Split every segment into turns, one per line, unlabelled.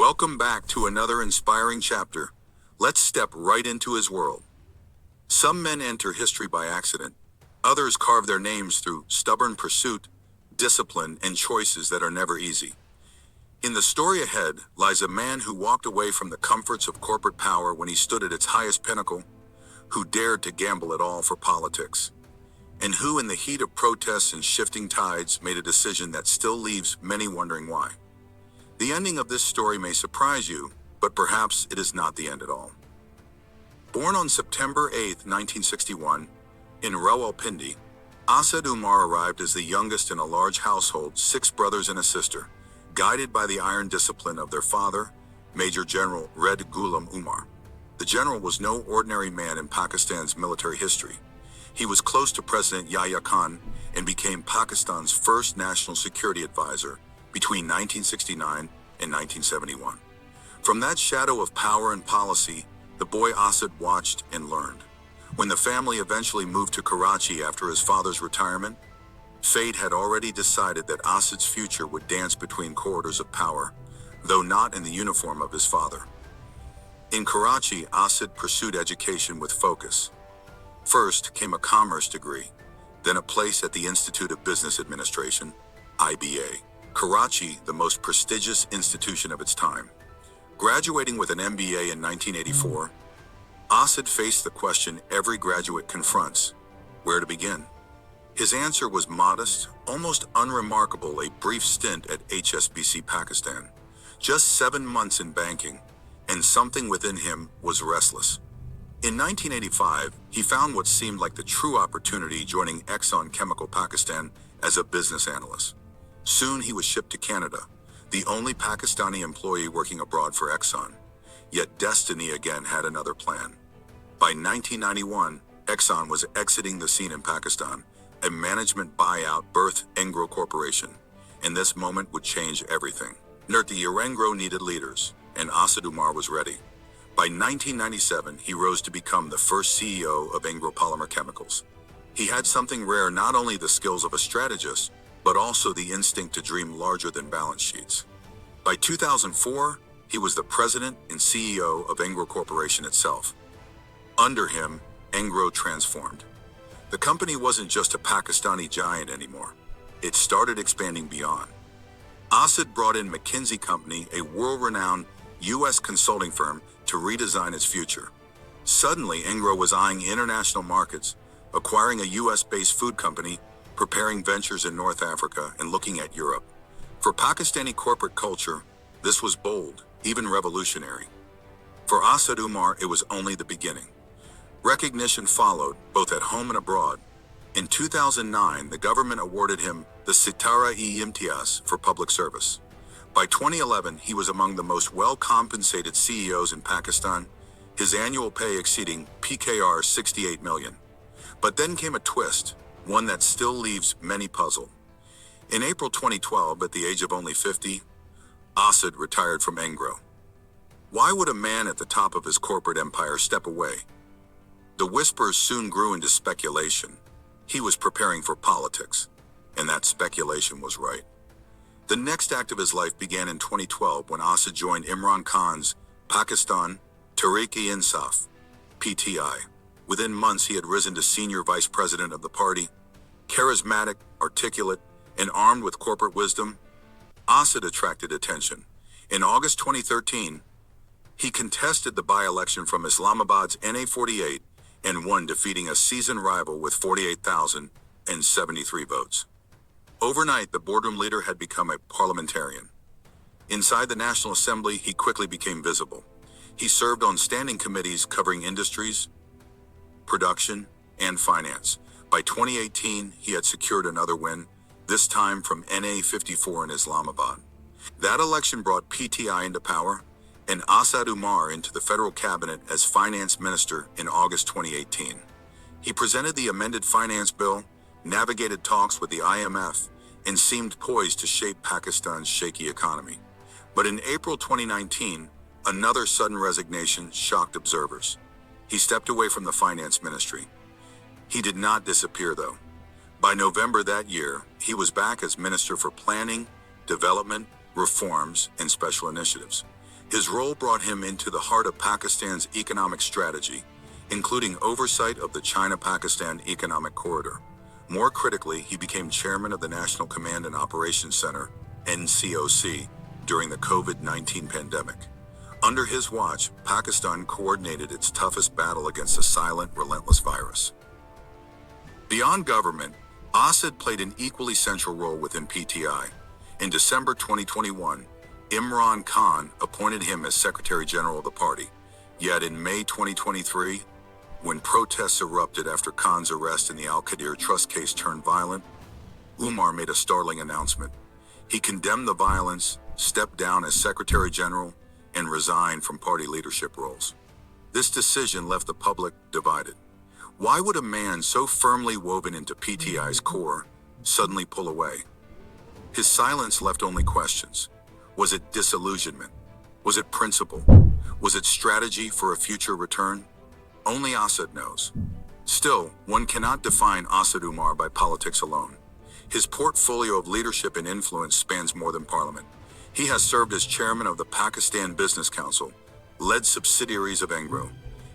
Welcome back to another inspiring chapter. Let's step right into his world. Some men enter history by accident. Others carve their names through stubborn pursuit, discipline, and choices that are never easy. In the story ahead lies a man who walked away from the comforts of corporate power when he stood at its highest pinnacle, who dared to gamble it all for politics, and who in the heat of protests and shifting tides made a decision that still leaves many wondering why. The ending of this story may surprise you, but perhaps it is not the end at all. Born on September 8, 1961, in Rawalpindi, Asad Umar arrived as the youngest in a large household, 6 brothers and a sister, guided by the iron discipline of their father, Major General Red Ghulam Umar. The general was no ordinary man in Pakistan's military history. He was close to President Yahya Khan and became Pakistan's first national security advisor between 1969 and 1971. From that shadow of power and policy, the boy Asad watched and learned. When the family eventually moved to Karachi after his father's retirement, fate had already decided that Asad's future would dance between corridors of power, though not in the uniform of his father. In Karachi, Asad pursued education with focus. First came a commerce degree, then a place at the Institute of Business Administration, IBA. Karachi, the most prestigious institution of its time. Graduating with an MBA in 1984, Asad faced the question every graduate confronts: where to begin? His answer was modest, almost unremarkable: a brief stint at HSBC Pakistan, just 7 months in banking, and something within him was restless. In 1985, he found what seemed like the true opportunity, joining Exxon Chemical Pakistan as a business analyst. Soon he was shipped to Canada, the only Pakistani employee working abroad for Exxon. Yet destiny again had another plan. By 1991, Exxon was exiting the scene in Pakistan. A management buyout birthed Engro Corporation, and this moment would change everything. The Engro needed leaders, and Asad Umar was ready. By 1997, he rose to become the first CEO of Engro Polymer Chemicals. He had something rare: not only the skills of a strategist, but also the instinct to dream larger than balance sheets. By 2004, he was the president and CEO of Engro Corporation itself. Under him, Engro transformed. The company wasn't just a Pakistani giant anymore. It started expanding beyond. Asad brought in McKinsey Company, a world-renowned U.S. consulting firm, to redesign its future. Suddenly, Engro was eyeing international markets, acquiring a U.S.-based food company, preparing ventures in North Africa, and looking at Europe. For Pakistani corporate culture, this was bold, even revolutionary. For Asad Umar, it was only the beginning. Recognition followed, both at home and abroad. In 2009, the government awarded him the Sitara-e-Imtiaz for public service. By 2011, he was among the most well-compensated CEOs in Pakistan, his annual pay exceeding PKR 68 million. But then came a twist, one that still leaves many puzzled. In April 2012, at the age of only 50, Asad retired from Engro. Why would a man at the top of his corporate empire step away? The whispers soon grew into speculation. He was preparing for politics, and that speculation was right. The next act of his life began in 2012 when Asad joined Imran Khan's Pakistan Tehreek-e-Insaf, PTI. Within months, he had risen to senior vice president of the party. Charismatic, articulate, and armed with corporate wisdom, Asad attracted attention. In August 2013, he contested the by-election from Islamabad's NA48 and won, defeating a seasoned rival with 48,073 votes. Overnight, the boardroom leader had become a parliamentarian. Inside the National Assembly, he quickly became visible. He served on standing committees covering industries, production, and finance. By 2018, he had secured another win, this time from NA54 in Islamabad. That election brought PTI into power, and Asad Umar into the federal cabinet as finance minister in August 2018. He presented the amended finance bill, navigated talks with the IMF, and seemed poised to shape Pakistan's shaky economy. But in April 2019, another sudden resignation shocked observers. He stepped away from the finance ministry. He did not disappear, though. By November that year, he was back as Minister for Planning, Development, Reforms, and Special Initiatives. His role brought him into the heart of Pakistan's economic strategy, including oversight of the China-Pakistan Economic Corridor. More critically, he became chairman of the National Command and Operations Center, NCOC, during the COVID-19 pandemic. Under his watch, Pakistan coordinated its toughest battle against a silent, relentless virus. Beyond government, Asad played an equally central role within PTI. In December 2021, Imran Khan appointed him as Secretary General of the party. Yet in May 2023, when protests erupted after Khan's arrest in the Al-Qadir trust case turned violent, Umar made a startling announcement. He condemned the violence, stepped down as Secretary General, and resigned from party leadership roles. This decision left the public divided. Why would a man so firmly woven into PTI's core suddenly pull away? His silence left only questions. Was it disillusionment? Was it principle? Was it strategy for a future return? Only Asad knows. Still, one cannot define Asad Umar by politics alone. His portfolio of leadership and influence spans more than parliament. He has served as chairman of the Pakistan Business Council, led subsidiaries of Engro,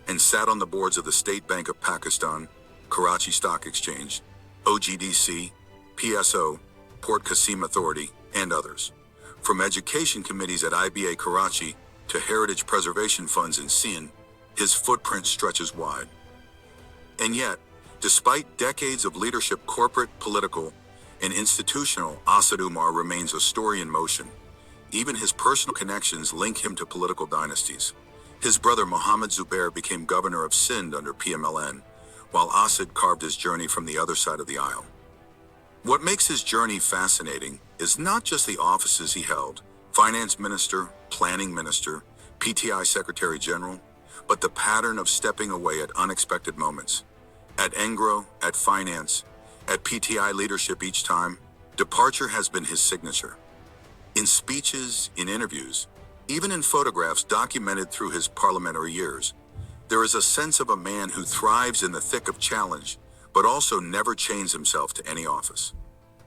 and sat on the boards of the State Bank of Pakistan, Karachi Stock Exchange, OGDC, PSO, Port Qasim Authority, and others. From education committees at IBA Karachi to heritage preservation funds in Sindh, his footprint stretches wide. And yet, despite decades of leadership, corporate, political, and institutional, Asad Umar remains a story in motion. Even his personal connections link him to political dynasties. His brother Mohammed Zubair became governor of Sindh under PMLN, while Asad carved his journey from the other side of the aisle. What makes his journey fascinating is not just the offices he held, finance minister, planning minister, PTI secretary general, but the pattern of stepping away at unexpected moments. At Engro, at finance, at PTI leadership, each time, departure has been his signature. In speeches, in interviews, even in photographs documented through his parliamentary years, there is a sense of a man who thrives in the thick of challenge, but also never chains himself to any office.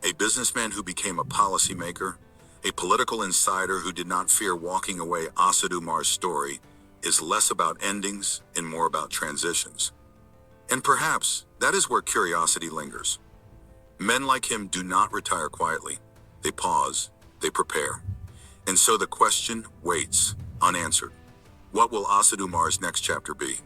A businessman who became a policymaker, a political insider who did not fear walking away. Asad Umar's story is less about endings and more about transitions. And perhaps that is where curiosity lingers. Men like him do not retire quietly. They pause, they prepare. And so the question waits, unanswered. What will Asad Umar's next chapter be?